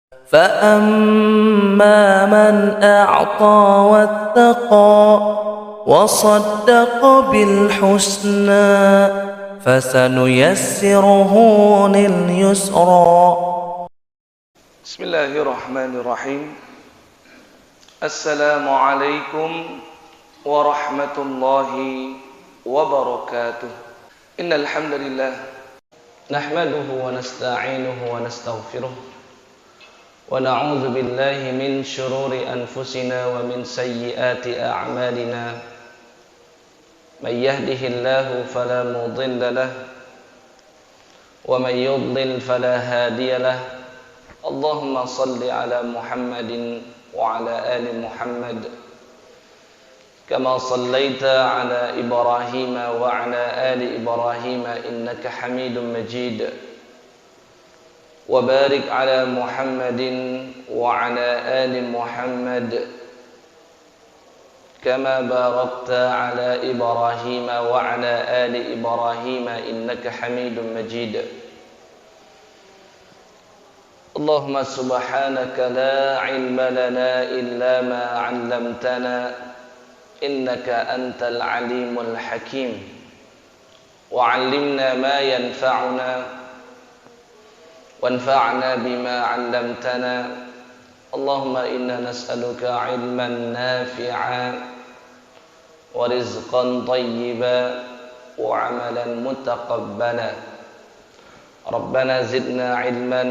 فأما من أعطى واتقى وصدق بالحسنى فسنيسره لليسرى. بسم الله الرحمن الرحيم. السلام عليكم ورحمة الله وبركاته. إن الحمد لله نحمده ونستعينه ونستغفره ونعوذ بالله من شرور أنفسنا ومن سيئات أعمالنا. من يهده الله فلا مضل له ومن يضلل فلا هادي له. اللهم صل على محمد وعلى آل محمد كما صليت على إبراهيم وعلى آل إبراهيم إنك حميد مجيد. وبارك على محمد وعلى آل محمد كما باركت على إبراهيم وعلى آل إبراهيم إنك حميد مجيد. اللهم سبحانك لا علم لنا إلا ما علمتنا إنك أنت العليم الحكيم. وعلمنا ما ينفعنا وانفعنا بما علمتنا. اللهم إنا نسألك علما نافعا ورزقا طيبا وعملا متقبلا. ربنا زدنا علما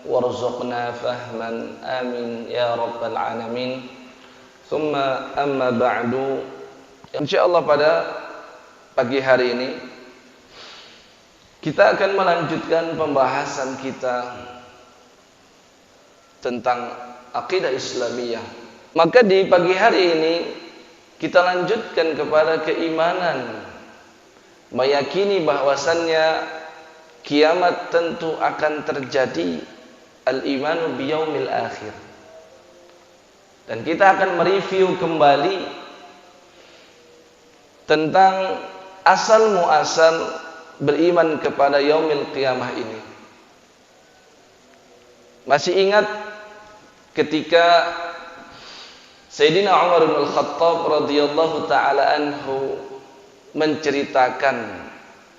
وارزقنا فهما آمين يا رب العالمين. ثم أما بعد. Insyaallah pada pagi hari ini kita akan melanjutkan pembahasan kita tentang akidah Islamiyah. Maka di pagi hari ini kita lanjutkan kepada keimanan, meyakini bahwasannya kiamat tentu akan terjadi, al-imanu biyaumil akhir. Dan kita akan mereview kembali tentang asal muasal beriman kepada yaumil qiyamah ini. Masih ingat ketika Sayyidina Umar bin Al-Khattab radhiyallahu taala anhu menceritakan,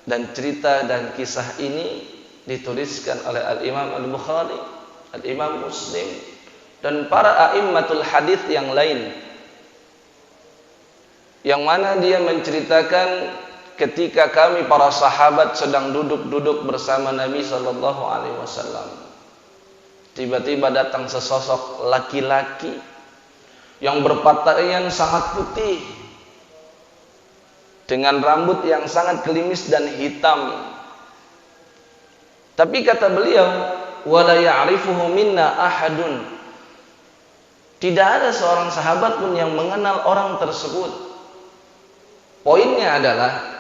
dan cerita dan kisah ini dituliskan oleh Al-Imam Al-Bukhari, Al-Imam Muslim, dan para a'immatul hadis yang lain, yang mana dia menceritakan ketika kami para sahabat sedang duduk-duduk bersama Nabi sallallahu alaihi wasallam, tiba-tiba datang sesosok laki-laki yang berpakaian sangat putih dengan rambut yang sangat gelimis dan hitam. Tapi kata beliau, wala ya'rifuhu minna ahadun. Tidak ada seorang sahabat pun yang mengenal orang tersebut. Poinnya adalah,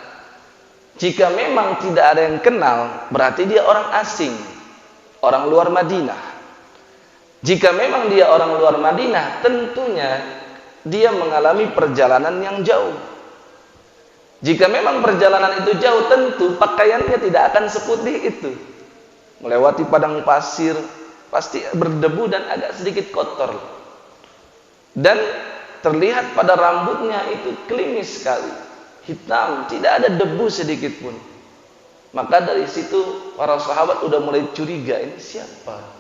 jika memang tidak ada yang kenal, berarti dia orang asing, orang luar Madinah. Jika memang dia orang luar Madinah, tentunya dia mengalami perjalanan yang jauh. Jika memang perjalanan itu jauh, tentu pakaiannya tidak akan seputih itu. Melewati padang pasir, pasti berdebu dan agak sedikit kotor. Dan terlihat pada rambutnya itu klimis sekali, hitam, tidak ada debu sedikit pun. Maka dari situ para sahabat udah mulai curiga, ini siapa?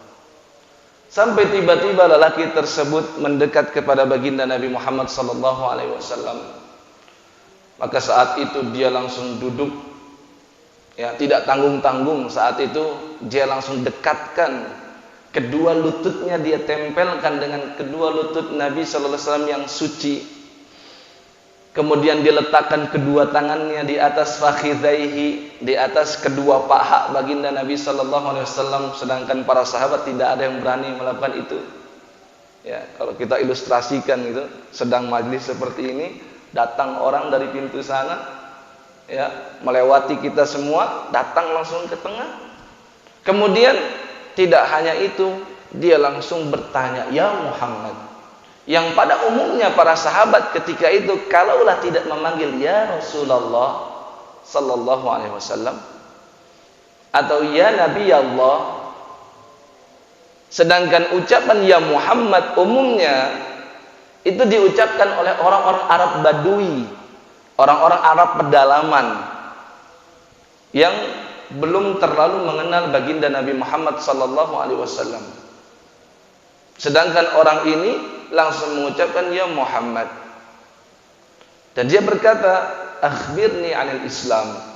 Sampai tiba-tiba lelaki tersebut mendekat kepada baginda Nabi Muhammad sallallahu alaihi wasallam. Maka saat itu dia langsung duduk, ya, tidak tanggung-tanggung. Saat itu dia langsung dekatkan kedua lututnya, dia tempelkan dengan kedua lutut Nabi sallallahu alaihi wasallam yang suci. Kemudian diletakkan kedua tangannya di atas fakhidhaihi, di atas kedua paha baginda Nabi sallallahu alaihi wasallam, sedangkan para sahabat tidak ada yang berani melakukan itu. Ya, kalau kita ilustrasikan gitu, sedang majlis seperti ini, datang orang dari pintu sana, ya, melewati kita semua, datang langsung ke tengah. Kemudian tidak hanya itu, dia langsung bertanya, "Ya Muhammad." Yang pada umumnya para sahabat ketika itu kalaulah tidak memanggil ya Rasulullah sallallahu alaihi wasallam atau ya Nabi Allah, Sedangkan ucapan ya Muhammad umumnya itu diucapkan oleh orang-orang Arab Badui, orang-orang Arab pedalaman yang belum terlalu mengenal baginda Nabi Muhammad sallallahu alaihi wasallam. Sedangkan orang ini langsung mengucapkan ya Muhammad. Dan dia berkata, "Akhbirni 'anil Islam."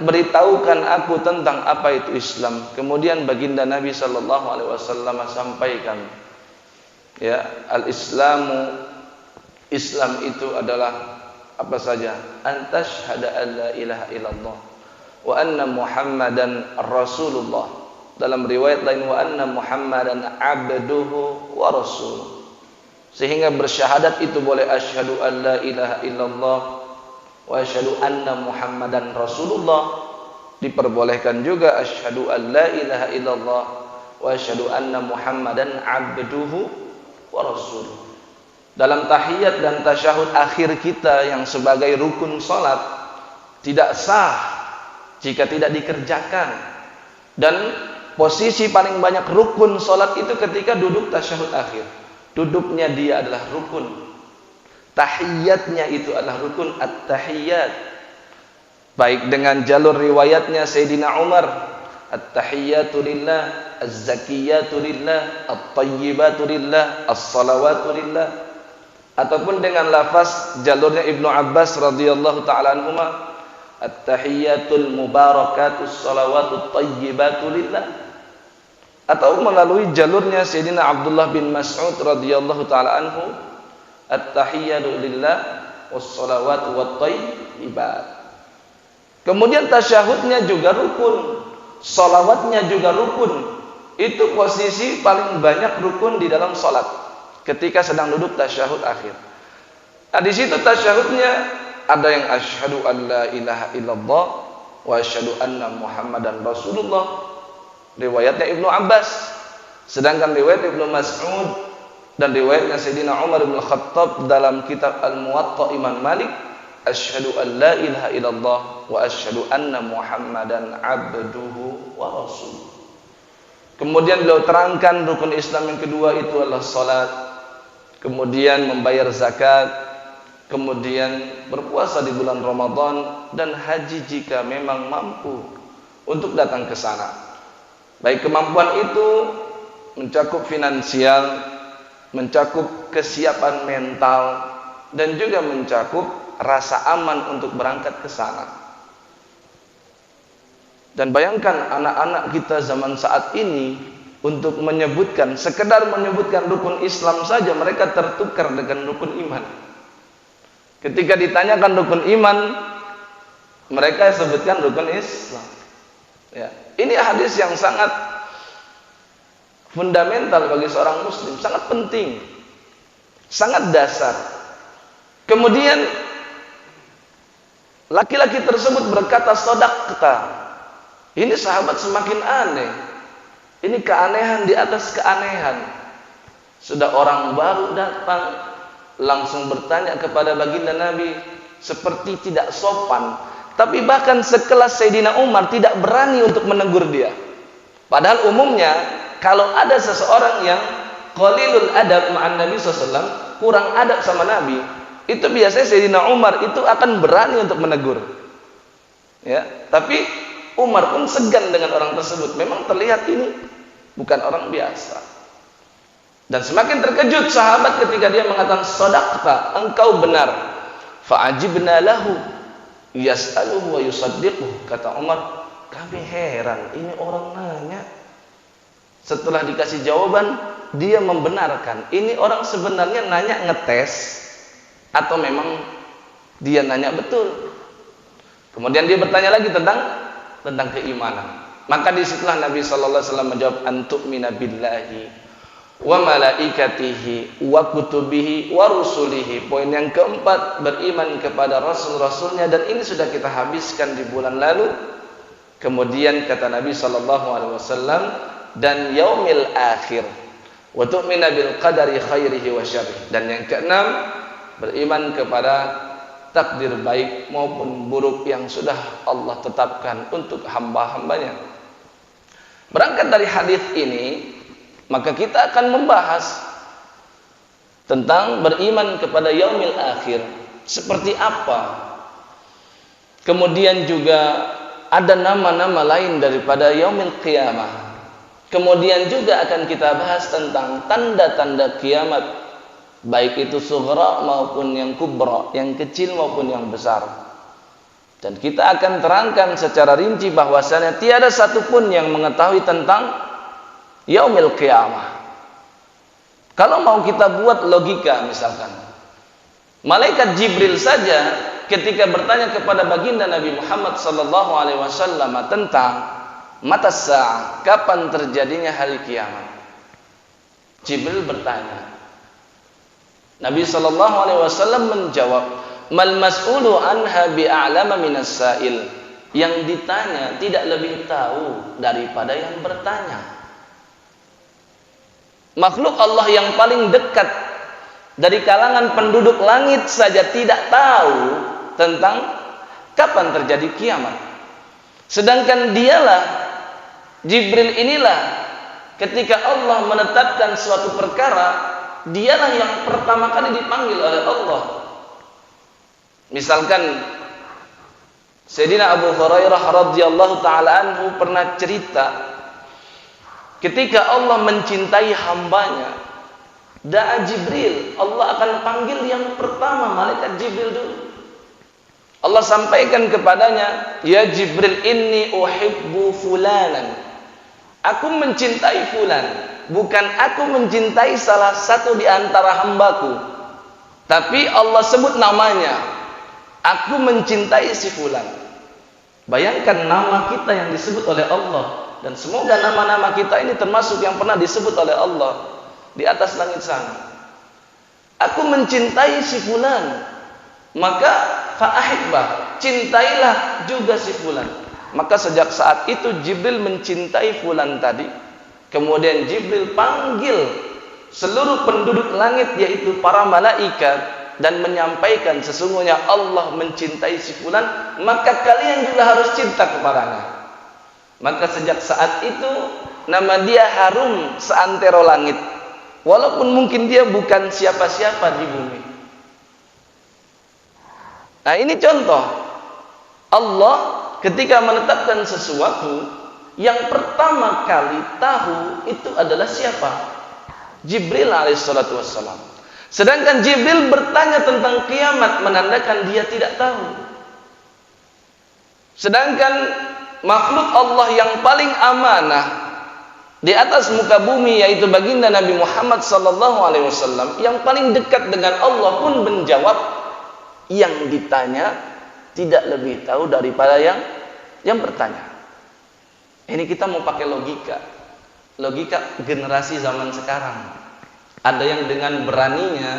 Beritahukan aku tentang apa itu Islam. Kemudian baginda Nabi sallallahu alaihi wasallam sampaikan, ya, al-Islamu, Islam itu adalah apa saja? Antashhada an la ilaha illallah wa anna Muhammadan Rasulullah. Dalam riwayat lain wa anna Muhammadan abduhu wa rasuluh. Sehingga bersyahadat itu boleh asyhadu an la ilaha illallah wa asyhadu anna Muhammadan Rasulullah. Diperbolehkan juga asyhadu an la ilaha illallah wa asyhadu anna Muhammadan abduhu wa rasuluh. Dalam tahiyat dan tasyahud akhir kita yang sebagai rukun salat tidak sah jika tidak dikerjakan. Dan posisi paling banyak rukun salat itu ketika duduk tasyahud akhir. Duduknya dia adalah rukun. Tahiyatnya itu adalah rukun at-tahiyat. Baik dengan jalur riwayatnya Sayyidina Umar, at-tahiyatu lillah, az-zakiyatu lillah, at-tayyibatu lillah, as-salawatu lillah, ataupun dengan lafaz jalurnya Ibnu Abbas radhiyallahu taala anhuma, at-tahiyatul mubarakatus salawatut tayyibatu lillah, atau melalui jalurnya Sayyidina Abdullah bin Mas'ud radhiyallahu taala anhu, at-tahiyatu lillah was-salawatu wat-tayyibat. Kemudian tasyahudnya juga rukun, salawatnya juga rukun. Itu posisi paling banyak rukun di dalam salat ketika sedang duduk tasyahud akhir. Nah, di situ tasyahudnya ada yang asyhadu an la ilaha illallah wa asyhadu anna Muhammadan Rasulullah. Riwayatnya Ibnu Abbas. Sedangkan riwayat Ibnu Mas'ud dan riwayatnya Sayyidina Umar bin Khattab dalam kitab Al-Muwatta Imam Malik, asyhadu an la ilaha illallah wa asyhadu anna Muhammadan abduhu wa rasuluh. Kemudian beliau terangkan rukun Islam yang kedua itu adalah salat, kemudian membayar zakat, kemudian berpuasa di bulan Ramadan, dan haji jika memang mampu untuk datang ke sana. Baik kemampuan itu mencakup finansial, mencakup kesiapan mental, dan juga mencakup rasa aman untuk berangkat ke sana. Dan bayangkan anak-anak kita zaman saat ini untuk menyebutkan, sekedar menyebutkan rukun Islam saja mereka tertukar dengan rukun iman. Ketika ditanyakan rukun iman, mereka sebutkan rukun Islam. Ya, ini hadis yang sangat fundamental bagi seorang muslim, sangat penting, sangat dasar. Kemudian laki-laki tersebut berkata sodaqta. Ini sahabat semakin aneh. Ini keanehan di atas keanehan. Sudah orang baru datang, langsung bertanya kepada baginda Nabi seperti tidak sopan. Tapi bahkan sekelas Sayyidina Umar tidak berani untuk menegur dia. Padahal umumnya kalau ada seseorang yang qalilul adab ma'an Nabi SAW, kurang adab sama Nabi, itu biasanya Sayyidina Umar itu akan berani untuk menegur. Ya, tapi Umar pun segan dengan orang tersebut. Memang terlihat ini bukan orang biasa. Dan semakin terkejut sahabat ketika dia mengatakan shadaqta, engkau benar. Fa'ajibna lahu yas'aluhu wa yusaddiquhu. Kata Umar, kami heran, ini orang nanya, setelah dikasih jawaban dia membenarkan. Ini orang sebenarnya nanya ngetes atau memang dia nanya betul. Kemudian dia bertanya lagi tentang keimanan. Maka disitulah Nabi sallallahu alaihi wasallam menjawab, antu'mina billahi wa malaikatihi wa kutubihi wa rusulihi. Poin yang keempat, beriman kepada rasul-rasulnya, dan ini sudah kita habiskan di bulan lalu. Kemudian kata Nabi sallallahu alaihi wasallam, dan yaumil akhir, wa tu'mina bil qadari khairihi wa syarrihi. Dan yang keenam, beriman kepada takdir baik maupun buruk yang sudah Allah tetapkan untuk hamba-hambanya. Berangkat dari hadis ini, maka kita akan membahas tentang beriman kepada yaumil akhir seperti apa. Kemudian juga ada nama-nama lain daripada yaumil qiyamah. Kemudian juga akan kita bahas tentang tanda-tanda kiamat, baik itu sughra maupun yang kubra, yang kecil maupun yang besar. Dan kita akan terangkan secara rinci bahwasanya tiada satupun yang mengetahui tentang yaumil qiyamah. Kalau mau kita buat logika, misalkan malaikat Jibril saja ketika bertanya kepada baginda Nabi Muhammad SAW tentang mata sa'ah, kapan terjadinya hari kiamat, Jibril bertanya, Nabi SAW menjawab, mal mas'ulu anha bi'a'lama minas sa'il. Yang ditanya tidak lebih tahu daripada yang bertanya. Makhluk Allah yang paling dekat dari kalangan penduduk langit saja tidak tahu tentang kapan terjadi kiamat. Sedangkan dialah, Jibril inilah, ketika Allah menetapkan suatu perkara, dialah yang pertama kali dipanggil oleh Allah. Misalkan Sayyidina Abu Hurairah radhiyallahu taala anhu pernah cerita, ketika Allah mencintai hambanya, da'a Jibril, Allah akan panggil yang pertama malaikat Jibril dulu. Allah sampaikan kepadanya, ya Jibril, inni uhibbu fulanan, aku mencintai fulan, bukan aku mencintai salah satu di antara hambaku, tapi Allah sebut namanya, aku mencintai si fulan. Bayangkan nama kita yang disebut oleh Allah, dan semoga nama-nama kita ini termasuk yang pernah disebut oleh Allah di atas langit sana. Aku mencintai si fulan, maka fa'ahibbah, cintailah juga si fulan. Maka sejak saat itu Jibril mencintai fulan tadi. Kemudian Jibril panggil seluruh penduduk langit, yaitu para malaikat, dan menyampaikan sesungguhnya Allah mencintai si fulan, maka kalian juga harus cinta kepadanya. Maka sejak saat itu nama dia harum seantero langit, walaupun mungkin dia bukan siapa-siapa di bumi. Nah, ini contoh Allah ketika menetapkan sesuatu, yang pertama kali tahu itu adalah siapa? Jibril alaihissalatu wassalam. Sedangkan Jibril bertanya tentang kiamat, menandakan dia tidak tahu. Sedangkan makhluk Allah yang paling amanah di atas muka bumi, yaitu baginda Nabi Muhammad SAW, yang paling dekat dengan Allah pun menjawab, yang ditanya tidak lebih tahu daripada yang bertanya. Ini kita mau pakai logika generasi zaman sekarang. Ada yang dengan beraninya,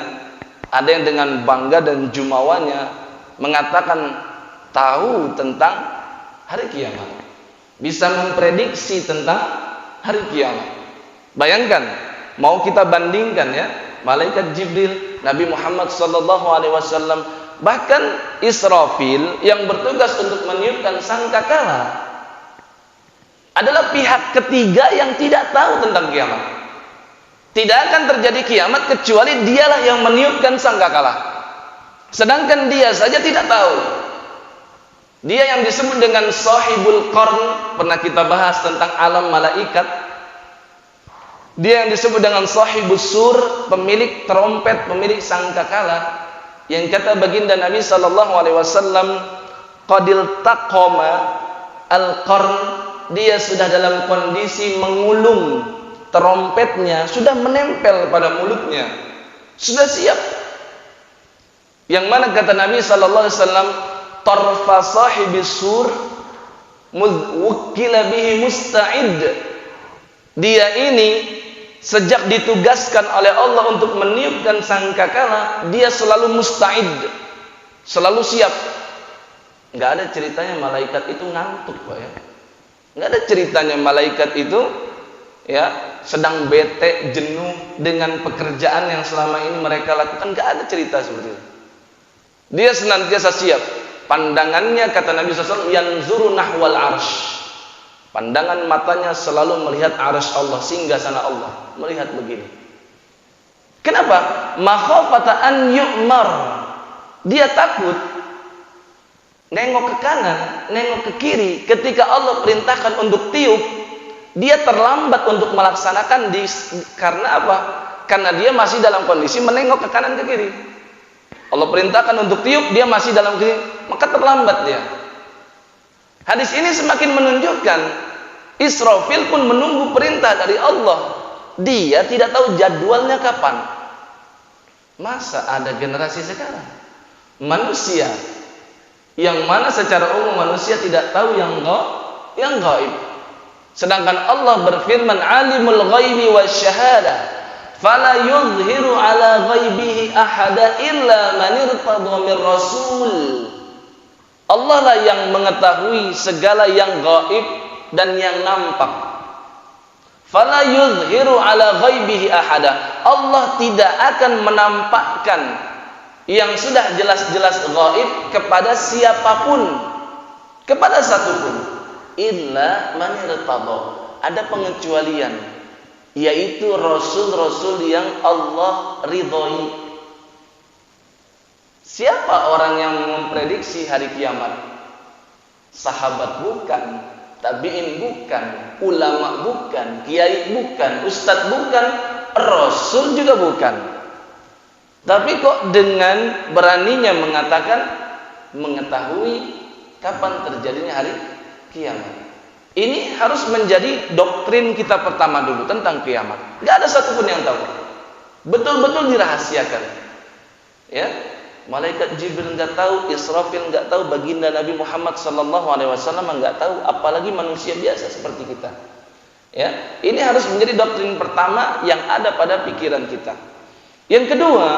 ada yang dengan bangga dan jumawanya mengatakan tahu tentang hari kiamat, bisa memprediksi tentang hari kiamat. Bayangkan, mau kita bandingkan ya, malaikat Jibril, Nabi Muhammad SAW, bahkan Israfil yang bertugas untuk meniupkan sangkakala adalah pihak ketiga yang tidak tahu tentang kiamat. Tidak akan terjadi kiamat kecuali dialah yang meniupkan sangkakala. Sedangkan dia saja tidak tahu. Dia yang disebut dengan sahibul qarn, pernah kita bahas tentang alam malaikat. Dia yang disebut dengan sahibus sur, pemilik trompet, pemilik sangkakala, yang kata baginda Nabi SAW, qadil taqama al-qarn, dia sudah dalam kondisi mengulung trompetnya, sudah menempel pada mulutnya, sudah siap. Yang mana kata Nabi SAW, tarfa sahibis sur wukkila bihi musta'id. Dia ini sejak ditugaskan oleh Allah untuk meniupkan sangkakala, dia selalu musta'id, selalu siap. Nggak ada ceritanya malaikat itu ngantuk, Pak ya. Nggak ada ceritanya malaikat itu ya sedang bete, jenuh dengan pekerjaan yang selama ini mereka lakukan. Nggak ada cerita seperti itu. Dia senantiasa siap. Pandangannya, kata Nabi SAW, yanzuru nahwal arsh, Pandangan matanya selalu melihat arsy Allah, singgasana Allah, melihat begini. Kenapa? Makhafata an yu'mar. Dia takut nengok ke kanan, nengok ke kiri. Ketika Allah perintahkan untuk tiup, dia terlambat untuk melaksanakan karena apa? Karena dia masih dalam kondisi menengok ke kanan ke kiri. Allah perintahkan untuk tiup, dia masih dalam kiri, maka terlambat dia. Hadis ini semakin menunjukkan Israfil pun menunggu perintah dari Allah. Dia tidak tahu jadwalnya kapan. Masa ada generasi sekarang manusia yang mana secara umum manusia tidak tahu yang gaib. Sedangkan Allah berfirman, alimul ghaibi wasyahadah, fala yuzhiru ala ghaibihi ahada illa man irtada mir rasul. Allah lah yang mengetahui segala yang gaib dan yang nampak. Fala yuzhiru ala ghaibihi ahada. Allah tidak akan menampakkan yang sudah jelas-jelas gaib kepada siapapun, kepada satupun, illa man irtada. Ada pengecualian, yaitu rasul-rasul yang Allah ridhoi. Siapa orang yang memprediksi hari kiamat? Sahabat bukan, tabi'in bukan, ulama bukan, kiai bukan, ustadz bukan, rasul juga bukan. Tapi kok dengan beraninya mengatakan mengetahui kapan terjadinya hari kiamat. Ini harus menjadi doktrin kita pertama dulu tentang kiamat. Gak ada satupun yang tahu. Betul-betul dirahasiakan. Ya, malaikat Jibril nggak tahu, Israfil nggak tahu, baginda Nabi Muhammad SAW nggak tahu, apalagi manusia biasa seperti kita. Ya, ini harus menjadi doktrin pertama yang ada pada pikiran kita. Yang kedua,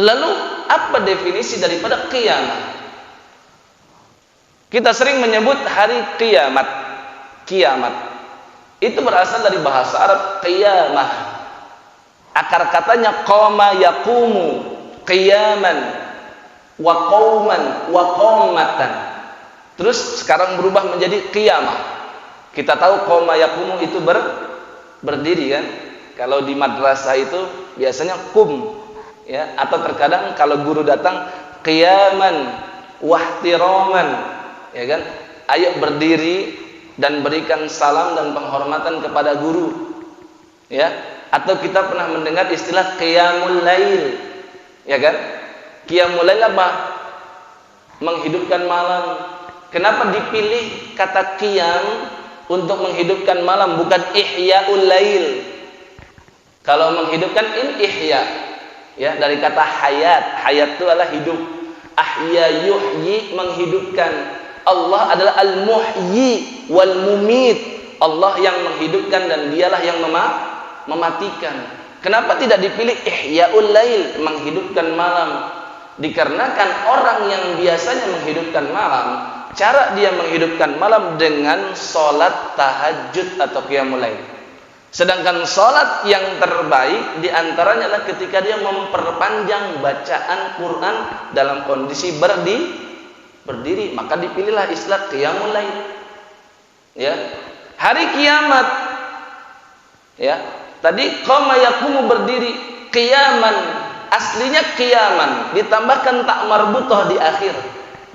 lalu apa definisi daripada kiamat? Kita sering menyebut hari kiamat. Kiamat itu berasal dari bahasa Arab qiyamah. Akar katanya qama yaqumu, qiyaman wa qauman wa qaumatan. Terus sekarang berubah menjadi qiyamah. Kita tahu qama yaqumu itu berdiri kan? Kalau di madrasah itu biasanya kum, ya, atau terkadang kalau guru datang qiyaman wahtiraman, ya kan? Ayo berdiri dan berikan salam dan penghormatan kepada guru, ya. Atau kita pernah mendengar istilah qiyamul lail, ya kan? Qiyamul lail apa? Menghidupkan malam. Kenapa dipilih kata qiyam untuk menghidupkan malam, bukan ihyaul lail? Kalau menghidupkan ihya, ya, dari kata hayat. Hayat itu adalah hidup. Ahya yuhyi, menghidupkan. Allah adalah al-muhyi wal mumit. Allah yang menghidupkan dan dialah yang mematikan. Kenapa tidak dipilih ihyaul lail, menghidupkan malam? Dikarenakan orang yang biasanya menghidupkan malam, cara dia menghidupkan malam dengan sholat tahajud atau qiyamul lail. Sedangkan sholat yang terbaik diantaranya adalah ketika dia memperpanjang bacaan Quran dalam kondisi berdiri, maka dipilihlah istilah qiyamul lail. Ya, hari kiamat. Ya, tadi qama yaqumu berdiri, qiyaman, aslinya qiyaman, ditambahkan tak marbuthah di akhir.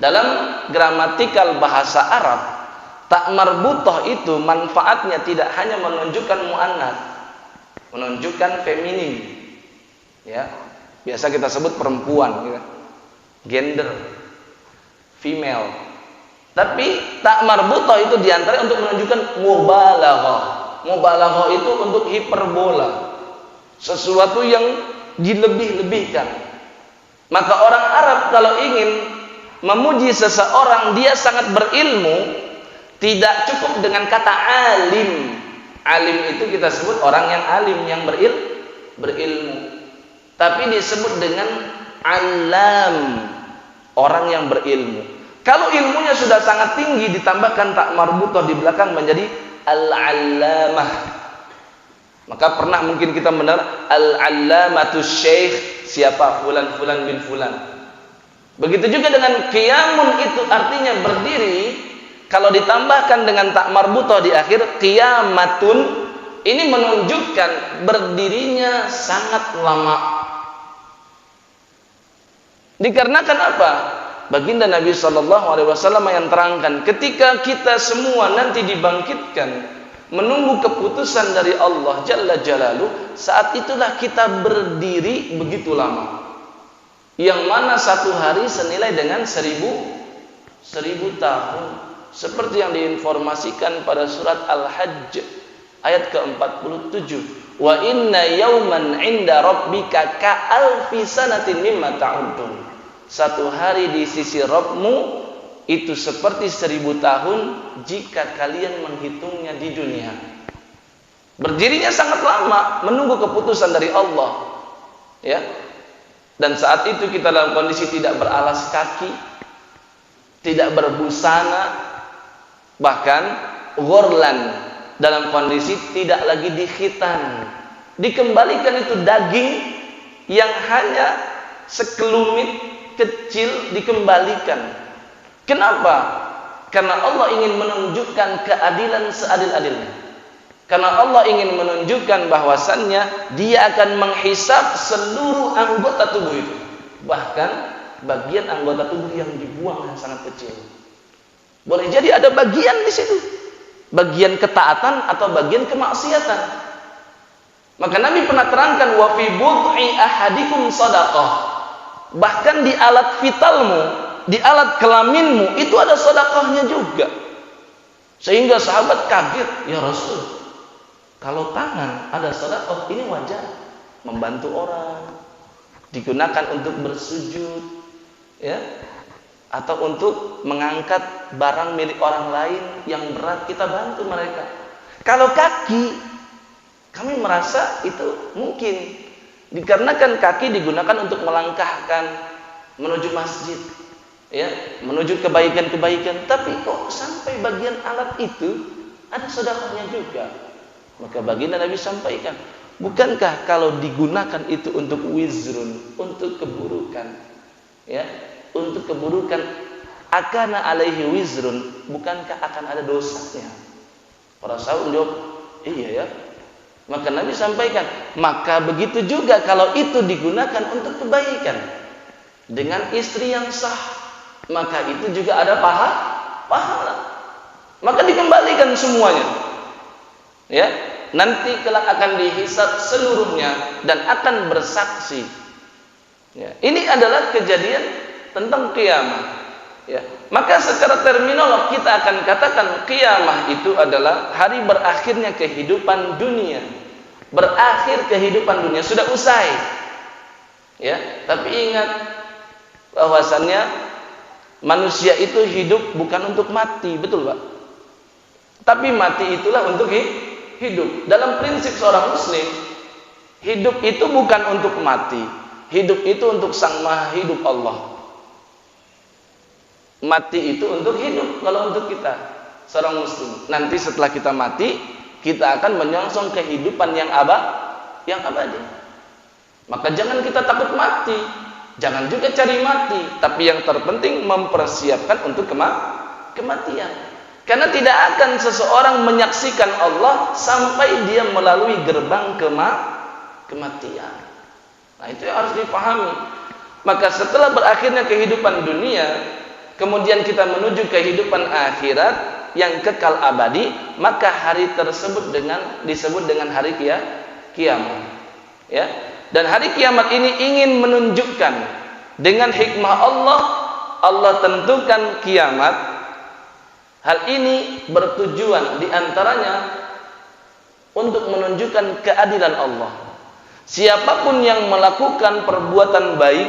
Dalam gramatikal bahasa Arab, tak marbuthah itu manfaatnya tidak hanya menunjukkan muannats, menunjukkan feminin. Ya, biasa kita sebut perempuan, gitu. Gender, female. Tapi tak marbuthah itu diantara untuk menunjukkan mubalaghah. Mubalaghah itu untuk hiperbola, sesuatu yang dilebih-lebihkan. Maka orang Arab kalau ingin memuji seseorang dia sangat berilmu, tidak cukup dengan kata alim. Alim itu kita sebut orang yang alim, yang berilmu. Tapi disebut dengan alam, orang yang berilmu. Kalau ilmunya sudah sangat tinggi, ditambahkan tak marbuthah di belakang menjadi al-allamah. Maka pernah mungkin kita mendengar al-allamatus syekh, siapa? Fulan bin fulan. Begitu juga dengan qiyamun, itu artinya berdiri. Kalau ditambahkan dengan tak marbutoh di akhir, qiyamatun, ini menunjukkan berdirinya sangat lama. Dikarenakan apa? Baginda Nabi SAW yang terangkan, ketika kita semua nanti dibangkitkan, menunggu keputusan dari Allah Jalla Jalaluh, saat itulah kita berdiri begitu lama. Yang mana satu hari senilai dengan 1000 tahun. Seperti yang diinformasikan pada surat Al-Hajj ayat ke-47. Wa inna yawman 'inda rabbika ka'alfi sanatin mimma ta'uddun. Satu hari di sisi Rabbmu itu seperti 1000 tahun jika kalian menghitungnya di dunia. Berdirinya sangat lama menunggu keputusan dari Allah. Ya. Dan saat itu kita dalam kondisi tidak beralas kaki, tidak berbusana, bahkan ghorlan, dalam kondisi tidak lagi dikhitan. Dikembalikan itu daging yang hanya sekelumit kecil, dikembalikan. Kenapa? Karena Allah ingin menunjukkan keadilan seadil-adilnya. Karena Allah ingin menunjukkan bahwasannya Dia akan menghisab seluruh anggota tubuh itu, bahkan bagian anggota tubuh yang dibuang yang sangat kecil. Boleh jadi ada bagian di situ, bagian ketaatan atau bagian kemaksiatan. Maka Nabi pernah terangkan, wa fi bud'i ahadikum shadaqah. Bahkan di alat vitalmu, di alat kelaminmu itu ada sedekahnya juga. Sehingga sahabat kaget, ya Rasul, kalau tangan ada sedekah ini wajar, membantu orang, digunakan untuk bersujud, ya, atau untuk mengangkat barang milik orang lain yang berat, kita bantu mereka. Kalau kaki, kami merasa itu mungkin, dikarenakan kaki digunakan untuk melangkahkan menuju masjid, ya, menuju kebaikan-kebaikan. Tapi kok sampai bagian alat itu ada sedekahnya juga? Maka baginda Nabi sampaikan, bukankah kalau digunakan itu untuk wizrun, untuk keburukan, ya, untuk keburukan, akana alaihi wizrun, bukankah akan ada dosanya? Para sahabat menjawab, iya ya. Maka Nabi sampaikan, maka begitu juga kalau itu digunakan untuk kebaikan dengan istri yang sah, maka itu juga ada pahala. Maka dikembalikan semuanya, ya. Nanti kelak akan dihisab seluruhnya dan akan bersaksi, ya. Ini adalah kejadian tentang kiamat, ya. Maka secara terminolog kita akan katakan kiamat itu adalah hari berakhirnya kehidupan dunia. Berakhir kehidupan dunia, sudah usai, ya. Tapi ingat bahwasannya manusia itu hidup bukan untuk mati, betul Pak? Tapi mati itulah untuk hidup. Dalam prinsip seorang muslim, hidup itu bukan untuk mati, hidup itu untuk Sang Maha Hidup Allah. Mati itu untuk hidup. Kalau untuk kita seorang muslim, nanti setelah kita mati, kita akan menyongsong kehidupan yang abadi. Maka jangan kita takut mati, jangan juga cari mati, tapi yang terpenting mempersiapkan untuk kematian. Karena tidak akan seseorang menyaksikan Allah sampai dia melalui gerbang kematian. Nah, itu yang harus dipahami. Maka setelah berakhirnya kehidupan dunia, kemudian kita menuju kehidupan akhirat yang kekal abadi, maka hari tersebut disebut dengan hari kiamat, ya. Dan hari kiamat ini ingin menunjukkan dengan hikmah Allah tentukan kiamat. Hal ini bertujuan diantaranya untuk menunjukkan keadilan Allah. Siapapun yang melakukan perbuatan baik,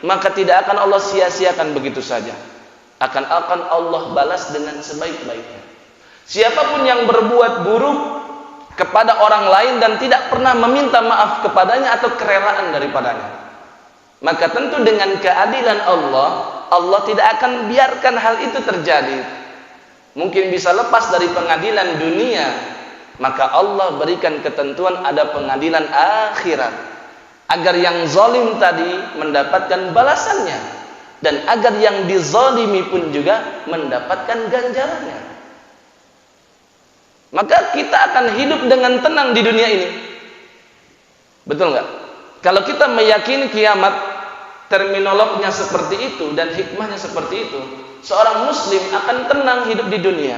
maka tidak akan Allah sia-siakan begitu saja. Akan Allah balas dengan sebaik-baiknya. Siapapun yang berbuat buruk kepada orang lain dan tidak pernah meminta maaf kepadanya atau kerelaan daripadanya, maka tentu dengan keadilan Allah tidak akan biarkan hal itu terjadi. Mungkin bisa lepas dari pengadilan dunia, maka Allah berikan ketentuan ada pengadilan akhirat, agar yang zalim tadi mendapatkan balasannya. dan agar yang dizalimi pun juga mendapatkan ganjarannya. Maka kita akan hidup dengan tenang di dunia ini. Betul nggak? Kalau kita meyakini kiamat, terminologinya seperti itu dan hikmahnya seperti itu, seorang muslim akan tenang hidup di dunia.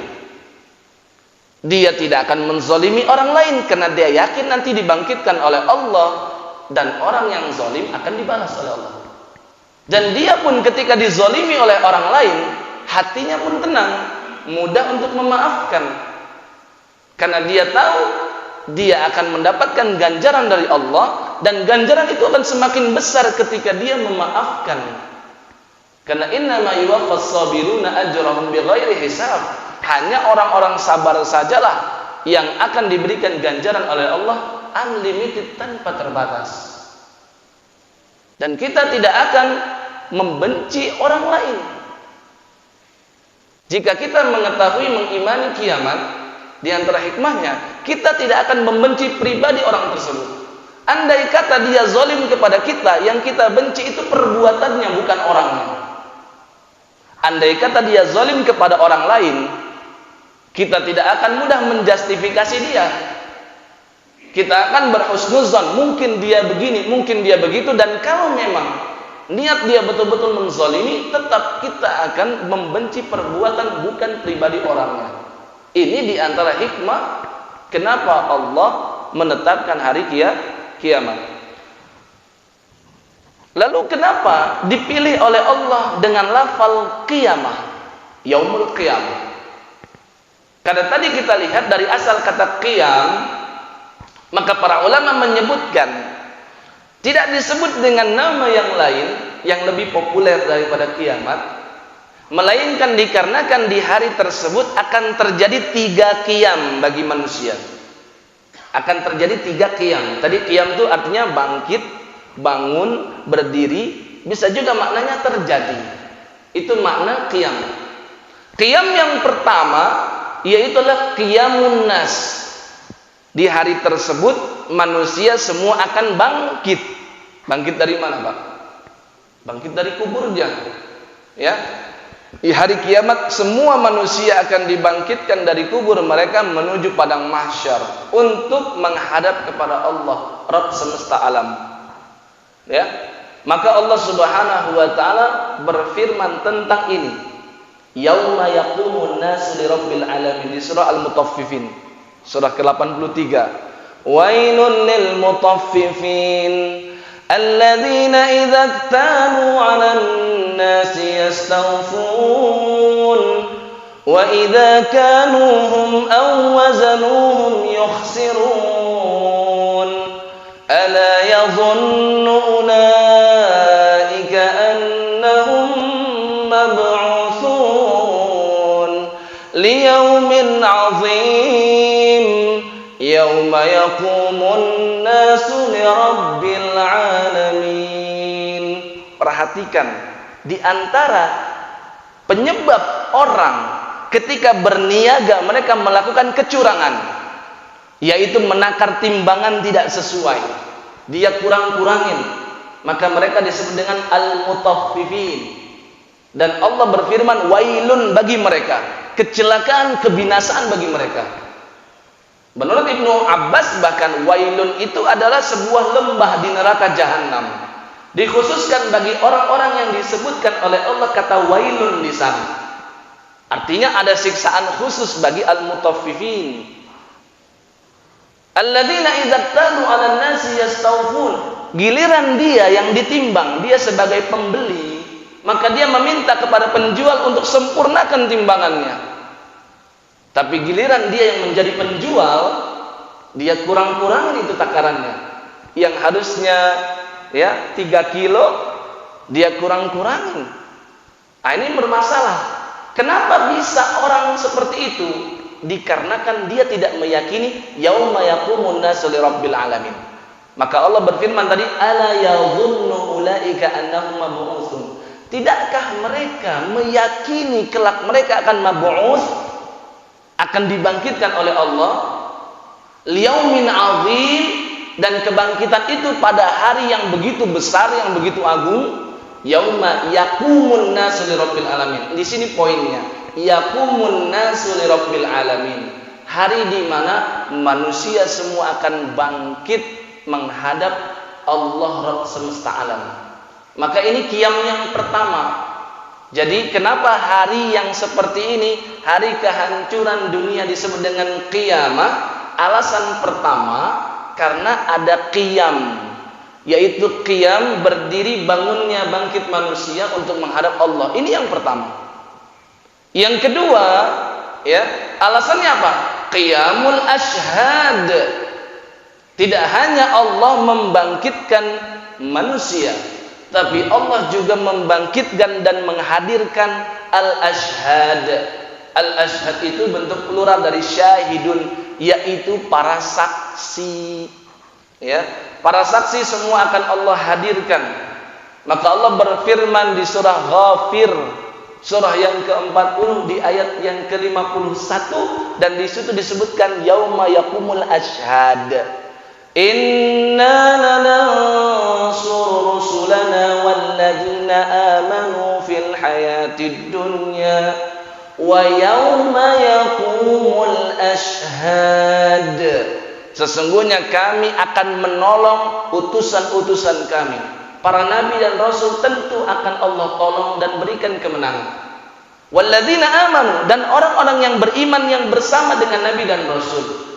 Dia tidak akan menzalimi orang lain karena dia yakin nanti dibangkitkan oleh Allah dan orang yang zalim akan dibalas oleh Allah. Dan dia pun ketika dizalimi oleh orang lain, hatinya pun tenang, mudah untuk memaafkan. Karena dia tahu dia akan mendapatkan ganjaran dari Allah, dan ganjaran itu akan semakin besar ketika dia memaafkan. Karena innama yuwaffas sabiruna ajrahum bighairi hisab. Hanya orang-orang sabar sajalah yang akan diberikan ganjaran oleh Allah unlimited, tanpa terbatas. Dan kita tidak akan membenci orang lain. Jika kita mengetahui mengimani kiamat, di antara hikmahnya, kita tidak akan membenci pribadi orang tersebut. Andai kata dia zalim kepada kita, yang kita benci itu perbuatannya, bukan orangnya. Andai kata dia zalim kepada orang lain, kita tidak akan mudah menjustifikasi dia. Kita akan berhusnuzon, mungkin dia begini, mungkin dia begitu. Dan kalau memang niat dia betul-betul menzalimi, tetap kita akan membenci perbuatan, bukan pribadi orangnya. Ini diantara hikmah kenapa Allah menetapkan hari kiamat. Lalu kenapa dipilih oleh Allah dengan lafal qiyamah, yaumul qiyamah? Karena tadi kita lihat dari asal kata qiyam, maka para ulama menyebutkan tidak disebut dengan nama yang lain yang lebih populer daripada kiamat, melainkan dikarenakan di hari tersebut akan terjadi 3 qiyam bagi manusia. Akan terjadi 3 qiyam. Tadi qiyam itu artinya bangkit, bangun, berdiri, bisa juga maknanya terjadi. Itu makna qiyam. Qiyam yang pertama yaitulah qiyamun nas. Di hari tersebut manusia semua akan bangkit. Bangkit dari mana, Pak? Bangkit dari kuburnya. Ya. Di hari kiamat semua manusia akan dibangkitkan dari kubur mereka menuju padang mahsyar untuk menghadap kepada Allah, Rabb semesta alam. Ya. Maka Allah Subhanahu wa taala berfirman tentang ini. Yauma yaqumun nasu lirabbil alamin, di surah Al-Mutaffifin, surah ke-83. Wailul lil mutaffifin alladzina idza iktalu 'alan nasi yastawfun wa idza kanuhum aw wazanuhum yukhsirun ala yadhunnu ulaika annahum mab'utsun liyaumin 'azim yauma yaqumun nasu lirabbil alamin. Perhatikan, di antara penyebab orang ketika berniaga mereka melakukan kecurangan, yaitu menakar timbangan tidak sesuai, dia kurang-kurangin, maka mereka disebut dengan al-mutaffifin. Dan Allah berfirman, wailun bagi mereka, kecelakaan, kebinasaan bagi mereka. Menurut Ibnu Abbas bahkan wailun itu adalah sebuah lembah di neraka jahanam. Dikhususkan bagi orang-orang yang disebutkan oleh Allah kata wailun di sana. Artinya ada siksaan khusus bagi al-mutaffifin. Alladzina idza talu 'alan nasi yastawfun. Giliran dia yang ditimbang, dia sebagai pembeli, maka dia meminta kepada penjual untuk sempurnakan timbangannya. Tapi giliran dia yang menjadi penjual, dia kurang-kurangin itu takarannya. Yang harusnya ya 3 kilo, dia kurang-kurangin. Nah, ini bermasalah. Kenapa bisa orang seperti itu? Dikarenakan dia tidak meyakini yauma yaqumun nasu lirabbil alamin. Maka Allah berfirman tadi, ala yadhunnu ulaika annahum mab'utsun. Tidakkah mereka meyakini kelak mereka akan mab'uts, akan dibangkitkan oleh Allah, liyaumin azim, dan kebangkitan itu pada hari yang begitu besar, yang begitu agung, Yauma yaqumun nasu lirabbil alamin. Di sini poinnya. Yaqumun nasu lirabbil alamin. Hari di mana manusia semua akan bangkit menghadap Allah Rabb semesta alam. Maka ini qiyam yang pertama. Jadi kenapa hari yang seperti ini, hari kehancuran dunia disebut dengan qiyamah? Alasan pertama, karena ada qiyam, yaitu qiyam, berdiri, bangunnya, bangkit manusia untuk menghadap Allah. Ini yang pertama. Yang kedua, ya, alasannya apa? Qiyamul ashhad. Tidak hanya Allah membangkitkan manusia, tapi Allah juga membangkitkan dan menghadirkan al-ashhad. Al-ashhad itu bentuk plural dari syahidun, yaitu para saksi. Ya, para saksi semua akan Allah hadirkan. Maka Allah berfirman di surah Ghafir, surah yang ke-40 di ayat yang ke-51, dan di situ disebutkan yauma yaqumul ashhad. Inna lanansuru rusulana walladzina amanu fil hayatid dunya wa yauma yaqumul ashhad. Sesungguhnya kami akan menolong utusan-utusan kami. Para nabi dan rasul tentu akan Allah tolong dan berikan kemenangan. Walladzina amanu, dan orang-orang yang beriman yang bersama dengan nabi dan rasul.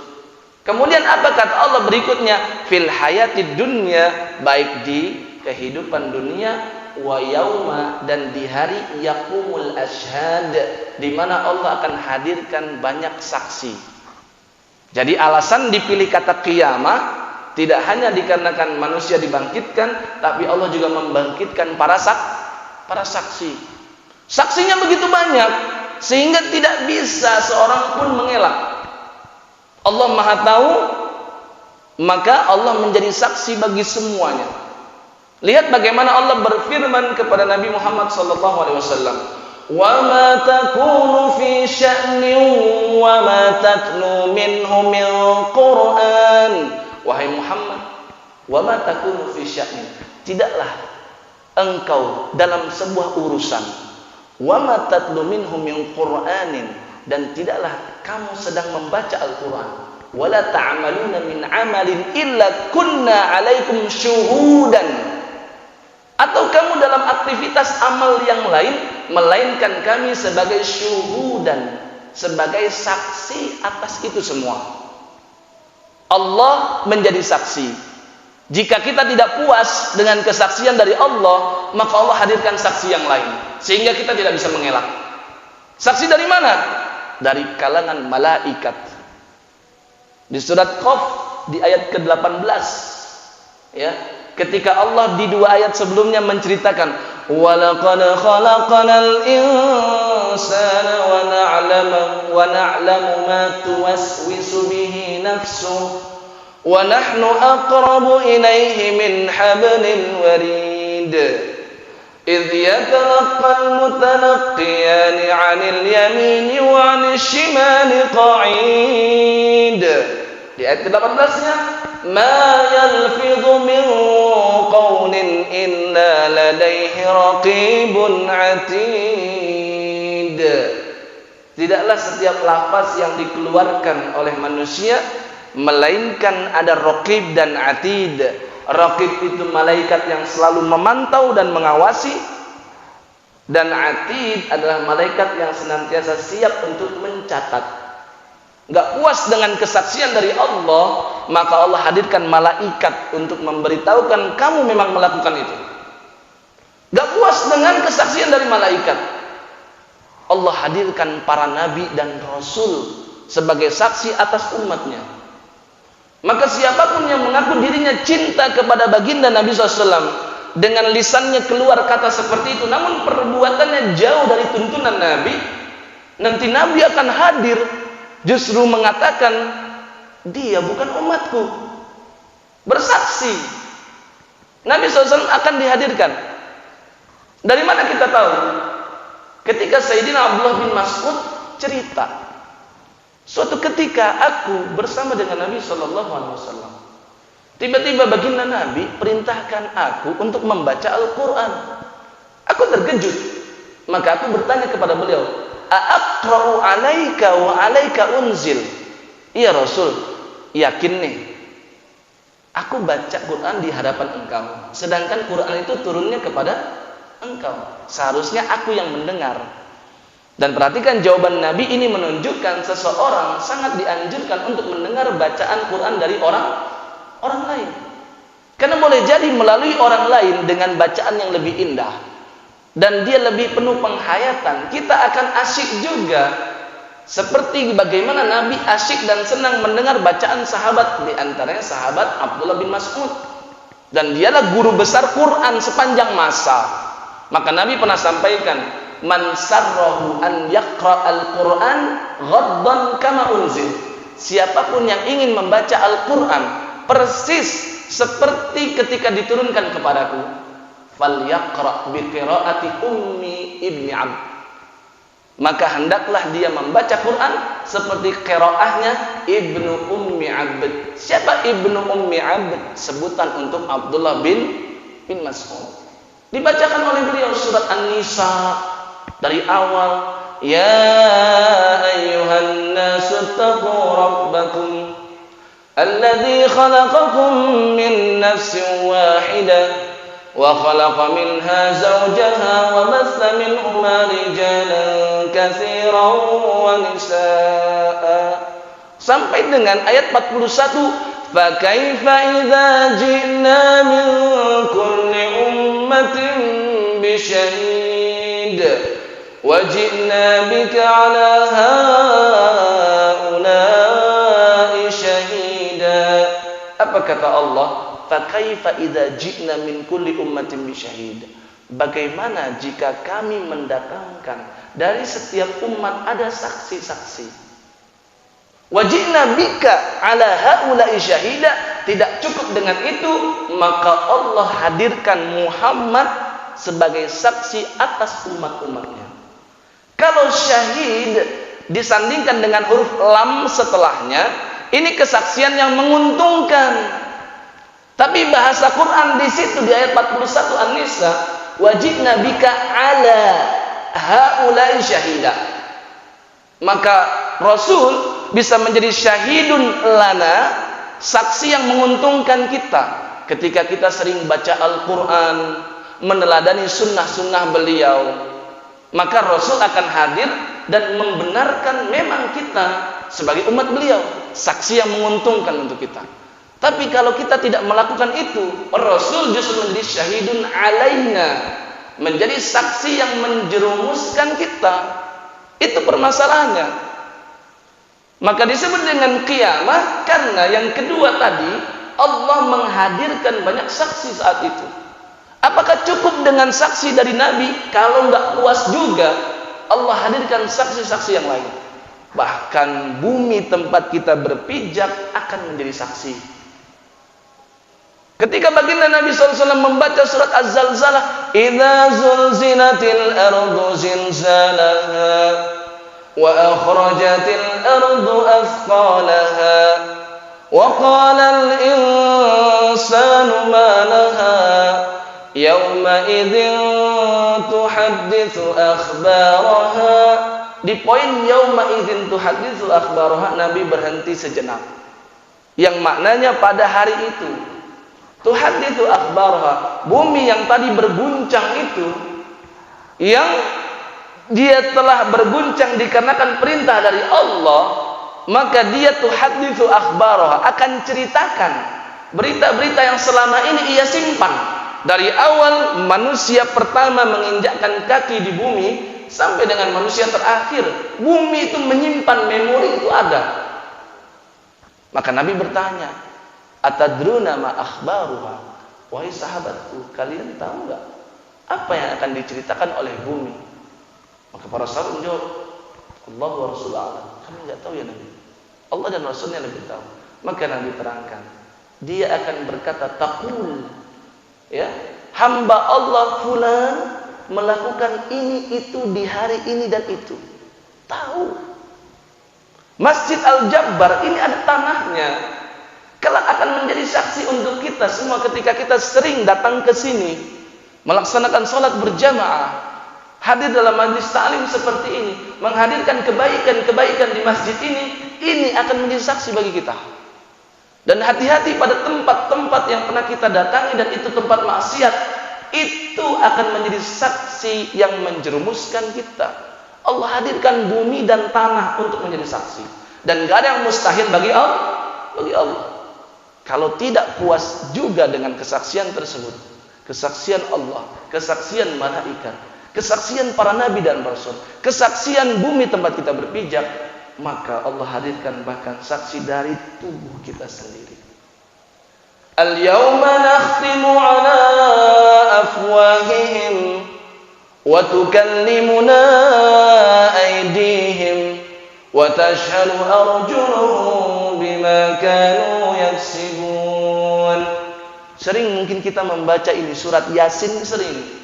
Kemudian apa kata Allah berikutnya? Fil hayatid dunya, baik di kehidupan dunia, wa yauma, dan di hari yaqumul ashhad, di mana Allah akan hadirkan banyak saksi. Jadi alasan dipilih kata qiyamah tidak hanya dikarenakan manusia dibangkitkan, tapi Allah juga membangkitkan para saksi. Saksinya begitu banyak sehingga tidak bisa seorang pun mengelak. Allah Maha tahu, maka Allah menjadi saksi bagi semuanya. Lihat bagaimana Allah berfirman kepada Nabi Muhammad SAW. Wa ma takunu fi sya'nin wa ma tatlu minhu min Qur'an. Wahai Muhammad, wa ma takunu fi sya'nin, tidaklah engkau dalam sebuah urusan, wa ma tatlu minhu min Qur'anin, dan tidaklah kamu sedang membaca Al-Quran, wala ta'amaluna min amalin illa kunna alaikum syuhudan, atau kamu dalam aktivitas amal yang lain melainkan kami sebagai syuhudan, sebagai saksi atas itu semua. Allah menjadi saksi. Jika kita tidak puas dengan kesaksian dari Allah, maka Allah hadirkan saksi yang lain sehingga kita tidak bisa mengelak. Saksi dari mana? Dari kalangan malaikat. Di surat Qaf di ayat ke-18, ya, ketika Allah di dua ayat sebelumnya menceritakan walaqad khalaqnal insana wa na'lamu ma tuwaswisu bihi nafsuhu wa nahnu aqrabu ilayhi min hablil warid. إذ يتلقى المتلقيان عن اليمين وعن الشمال قعيد. Di ayat ke-18-nya, ما يلفظ من قول إلا لديه رقيب عتيد. Tidaklah setiap lafaz yang dikeluarkan oleh manusia melainkan ada raqib dan atid. Raqib itu malaikat yang selalu memantau dan mengawasi, dan atid adalah malaikat yang senantiasa siap untuk mencatat. Gak puas dengan kesaksian dari Allah, maka Allah hadirkan malaikat untuk memberitahukan kamu memang melakukan itu. Gak puas dengan kesaksian dari malaikat, Allah hadirkan para nabi dan rasul sebagai saksi atas umatnya. Maka siapapun yang mengaku dirinya cinta kepada baginda Nabi SAW, dengan lisannya keluar kata seperti itu, namun perbuatannya jauh dari tuntunan Nabi, nanti Nabi akan hadir justru mengatakan dia bukan umatku, bersaksi. Nabi SAW akan dihadirkan. Dari mana kita tahu? Ketika Sayyidina Abdullah bin Mas'ud cerita, suatu ketika aku bersama dengan Nabi SAW, tiba-tiba baginda Nabi perintahkan aku untuk membaca Al-Quran. Aku terkejut. Maka aku bertanya kepada beliau, "Aqra'u 'alaika wa 'alaika unzil?" Iya Rasul, yakin nih. Aku baca Quran di hadapan engkau, sedangkan Quran itu turunnya kepada engkau. Seharusnya aku yang mendengar. Dan perhatikan jawaban Nabi ini menunjukkan seseorang sangat dianjurkan untuk mendengar bacaan Quran dari orang lain. Karena boleh jadi melalui orang lain dengan bacaan yang lebih indah dan dia lebih penuh penghayatan, kita akan asyik juga. Seperti bagaimana Nabi asyik dan senang mendengar bacaan sahabat, di antaranya sahabat Abdullah bin Mas'ud. Dan dialah guru besar Quran sepanjang masa. Maka Nabi pernah sampaikan, "Man sarrahu an yaqra'al Qur'an ghaddan kama unzil." Siapapun yang ingin membaca Al-Qur'an persis seperti ketika diturunkan kepadaku, falyaqra' bi qira'ati ummi ibni Abd. Maka hendaklah dia membaca Quran seperti qiraahnya Ibnu Ummi Abd. Siapa Ibnu Ummi Abd? Sebutan untuk Abdullah bin Mas'ud. Dibacakan oleh beliau surat An-Nisa dari awal, "Ya ayyuhan nasu taqu rabbakum alladzi khalaqakum min nafsin wahidah wa khalaqa minha zawjaha wa batha minhuma rijalan katsiran wa nisaa." Sampai dengan ayat 41, "Fa kaifa idza ji'na min kulli ummatin bi syahid wa ji'na bika 'ala haula'i syahida." Apa kata Allah? Fakaifa idza ji'na min kulli ummatin bi syahid. Bagaimana jika kami mendatangkan dari setiap umat ada saksi-saksi? Wa ji'na bika 'ala haula'i syahida. Tidak cukup dengan itu, maka Allah hadirkan Muhammad sebagai saksi atas umat-umatnya. Kalau syahid disandingkan dengan huruf lam setelahnya, ini kesaksian yang menguntungkan. Tapi bahasa Quran di situ di ayat 41 An-Nisa, "Wajibna bika 'ala haula'i syahida." Maka Rasul bisa menjadi syahidun lana, saksi yang menguntungkan kita ketika kita sering baca Al-Quran, meneladani sunnah-sunnah beliau. Maka Rasul akan hadir dan membenarkan memang kita sebagai umat beliau, saksi yang menguntungkan untuk kita. Tapi kalau kita tidak melakukan itu, Rasul justru menjadi syahidun alaina, menjadi saksi yang menjerumuskan kita. Itu permasalahannya. Maka disebut dengan qiyamah karena yang kedua tadi, Allah menghadirkan banyak saksi saat itu. Apakah cukup dengan saksi dari Nabi? Kalau nggak puas juga, Allah hadirkan saksi-saksi yang lain. Bahkan bumi tempat kita berpijak akan menjadi saksi. Ketika baginda Nabi SAW membaca surat Az-Zalzalah, "Idza zulzilatil ardu zilzalaha wa akhrajatil ardu athqalaha wa qala al-insanu ma laha yawma idzin tuhadditsu akhbaraha." Di poin yauma idzin tuhadditsu akhbaraha, Nabi berhenti sejenak. Yang maknanya pada hari itu tuhaditsu akhbaraha, bumi yang tadi berguncang itu, yang dia telah berguncang dikarenakan perintah dari Allah, maka dia tuhaditsu akhbaraha, akan ceritakan berita-berita yang selama ini ia simpan. Dari awal manusia pertama menginjakkan kaki di bumi sampai dengan manusia terakhir, bumi itu menyimpan memori, itu ada. Maka Nabi bertanya, "Atadruna ma akhbaruha?" Wahai sahabatku, kalian tahu enggak apa yang akan diceritakan oleh bumi? Maka para sahabat menjawab, "Allah wa Rasul a'lam." Kami enggak tahu ya Nabi. Allah dan Rasulnya lebih tahu. Maka Nabi terangkan, dia akan berkata, "Taqul," ya, "hamba Allah fulan melakukan ini itu di hari ini dan itu." Tahu. Masjid Al-Jabbar ini ada tanahnya. Kelak akan menjadi saksi untuk kita semua ketika kita sering datang ke sini. melaksanakan sholat berjamaah, hadir dalam majlis ta'lim seperti ini, menghadirkan kebaikan-kebaikan di masjid ini akan menjadi saksi bagi kita. Dan hati-hati pada tempat-tempat yang pernah kita datangi dan itu tempat maksiat, itu akan menjadi saksi yang menjerumuskan kita. Allah hadirkan bumi dan tanah untuk menjadi saksi, dan gak ada yang mustahil bagi Allah. Kalau tidak puas juga dengan kesaksian tersebut, kesaksian Allah, kesaksian malaikat, kesaksian para nabi dan rasul, kesaksian bumi tempat kita berpijak, maka Allah hadirkan bahkan saksi dari tubuh kita sendiri. Al-yawma nakhtimu ala afwahihim wa tukallimuna aydihim wa tashhadu arjuluhum bima kanu yaksibun. Sering mungkin kita membaca ini, surat Yasin sering,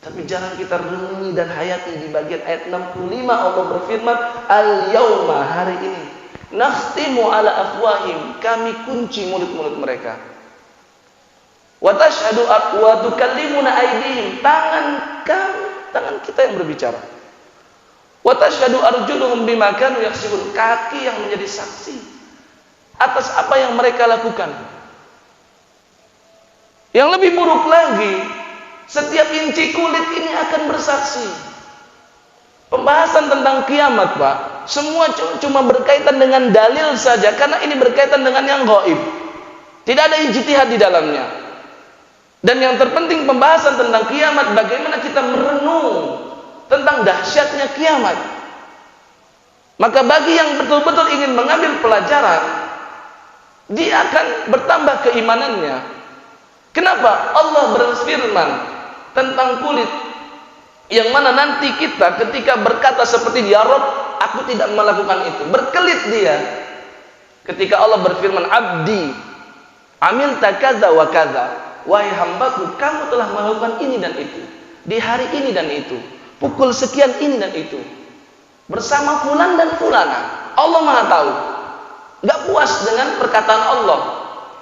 tapi jarang kita renungi dan hayati. Di bagian ayat 65 Allah berfirman, al-yawma, hari ini, nakhtimu ala afwahim, kami kunci mulut-mulut mereka. Wa tashhadu wa tukallimuna aydihim, tangan kita yang berbicara. Wa tashhadu arjuluhum bima kanu yaksibun, kaki yang menjadi saksi atas apa yang mereka lakukan. Yang lebih buruk lagi, setiap inci kulit ini akan bersaksi. Pembahasan tentang kiamat, Pak, semua cuma berkaitan dengan dalil saja, karena ini berkaitan dengan yang gaib. Tidak ada ijtihad di dalamnya. Dan yang terpenting pembahasan tentang kiamat, bagaimana kita merenung tentang dahsyatnya kiamat. Maka bagi yang betul-betul ingin mengambil pelajaran, dia akan bertambah keimanannya. Kenapa? Allah berfirman tentang kulit, yang mana nanti kita ketika berkata seperti ya Rabb, aku tidak melakukan itu, berkelit dia. Ketika Allah berfirman, abdi amilta kadza wa kadza, wahai hambaku, kamu telah melakukan ini dan itu di hari ini dan itu, pukul sekian ini dan itu, bersama fulan dan fulana. Allah Maha tahu. Gak puas dengan perkataan Allah,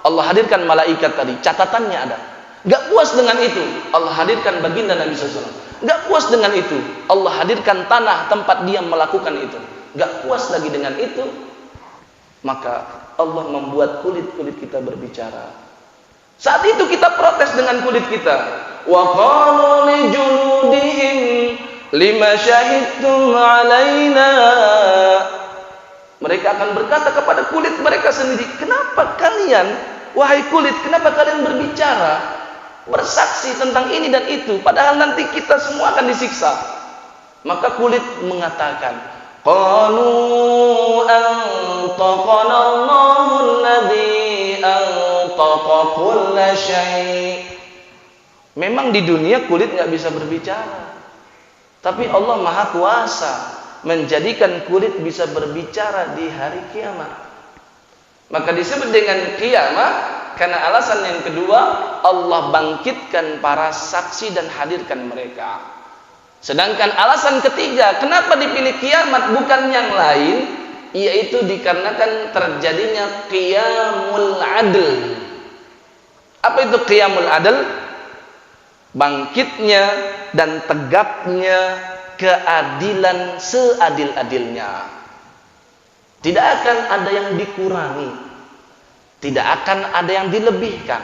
Allah hadirkan malaikat tadi, catatannya ada. Gak puas dengan itu, Allah hadirkan baginda Nabi SAW. Gak puas dengan itu, Allah hadirkan tanah tempat dia melakukan itu. Gak puas lagi dengan itu, maka Allah membuat kulit-kulit kita berbicara. Saat itu kita protes dengan kulit kita. Wa qalu li juludihim lima syahidtum alaina. Mereka akan berkata kepada kulit mereka sendiri, kenapa kalian, wahai kulit, kenapa kalian berbicara, bersaksi tentang ini dan itu, padahal nanti kita semua akan disiksa. Maka kulit mengatakan, qalu antaqana Allahu alladzi antaqa kulla syai'. Memang di dunia kulit nggak bisa berbicara, tapi Allah Maha Kuasa menjadikan kulit bisa berbicara di hari kiamat. Maka disebut dengan kiamat karena alasan yang kedua, Allah bangkitkan para saksi dan hadirkan mereka. Sedangkan alasan ketiga, kenapa dipilih kiamat bukan yang lain, yaitu dikarenakan terjadinya qiyamul adl. Apa itu qiyamul adl? Bangkitnya dan tegaknya keadilan seadil-adilnya. Tidak akan ada yang dikurangi, tidak akan ada yang dilebihkan.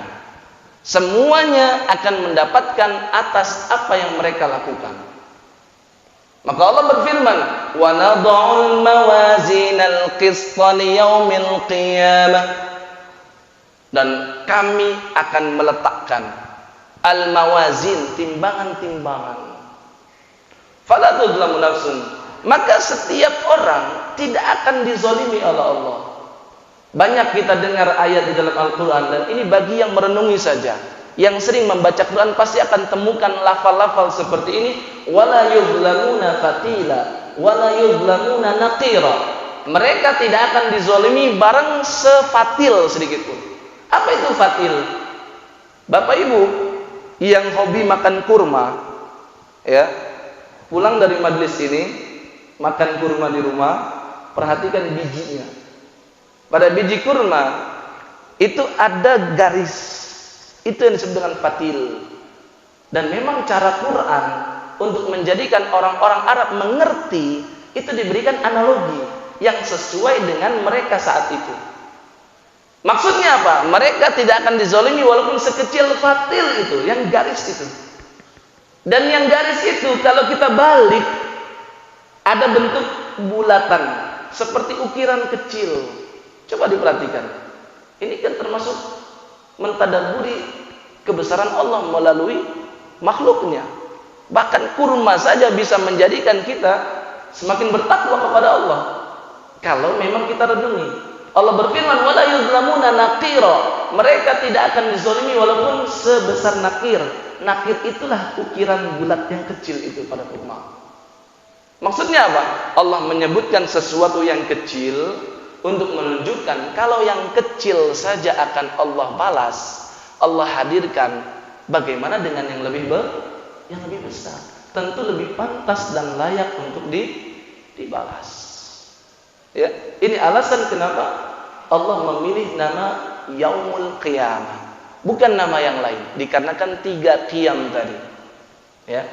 Semuanya akan mendapatkan atas apa yang mereka lakukan. Maka Allah berfirman, wa nad'ul mawazinal qista liyaumil qiyamah, dan kami akan meletakkan al-mawazin, timbangan-timbangan. Fala tudlamu nafsun, maka setiap orang tidak akan dizalimi oleh Allah. Banyak kita dengar ayat di dalam Al-Quran, dan ini bagi yang merenungi saja, yang sering membaca Quran pasti akan temukan lafal-lafal seperti ini, wala yuzlamuna fatila wala yuzlamuna naqira. Mereka tidak akan dizalimi barang sefatil sedikit pun. Apa itu fatil? Bapak Ibu yang hobi makan kurma, ya, pulang dari majelis ini, makan kurma di rumah, perhatikan bijinya. Pada biji kurma itu ada garis, itu yang disebut dengan fatil. Dan memang cara Quran untuk menjadikan orang-orang Arab mengerti itu diberikan analogi yang sesuai dengan mereka saat itu. Maksudnya apa? Mereka tidak akan dizolimi walaupun sekecil fatil itu, yang garis itu. Dan yang garis itu kalau kita balik ada bentuk bulatan seperti ukiran kecil. Coba diperhatikan. Ini kan termasuk mentadabburi kebesaran Allah melalui makhluknya. Bahkan kurma saja bisa menjadikan kita semakin bertakwa kepada Allah kalau memang kita renungi. Allah berfirman, wala yuzlamuna naqira. Mereka tidak akan dizalimi walaupun sebesar nakir. Nakir itulah ukiran bulat yang kecil itu pada kurma. Maksudnya apa? Allah menyebutkan sesuatu yang kecil untuk menunjukkan kalau yang kecil saja akan Allah balas. Allah hadirkan, bagaimana dengan yang lebih besar? Tentu lebih pantas dan layak untuk dibalas. Ya, ini alasan kenapa Allah memilih nama Yaumul Qiyamah, bukan nama yang lain, dikarenakan 3 qiyam tadi. Ya.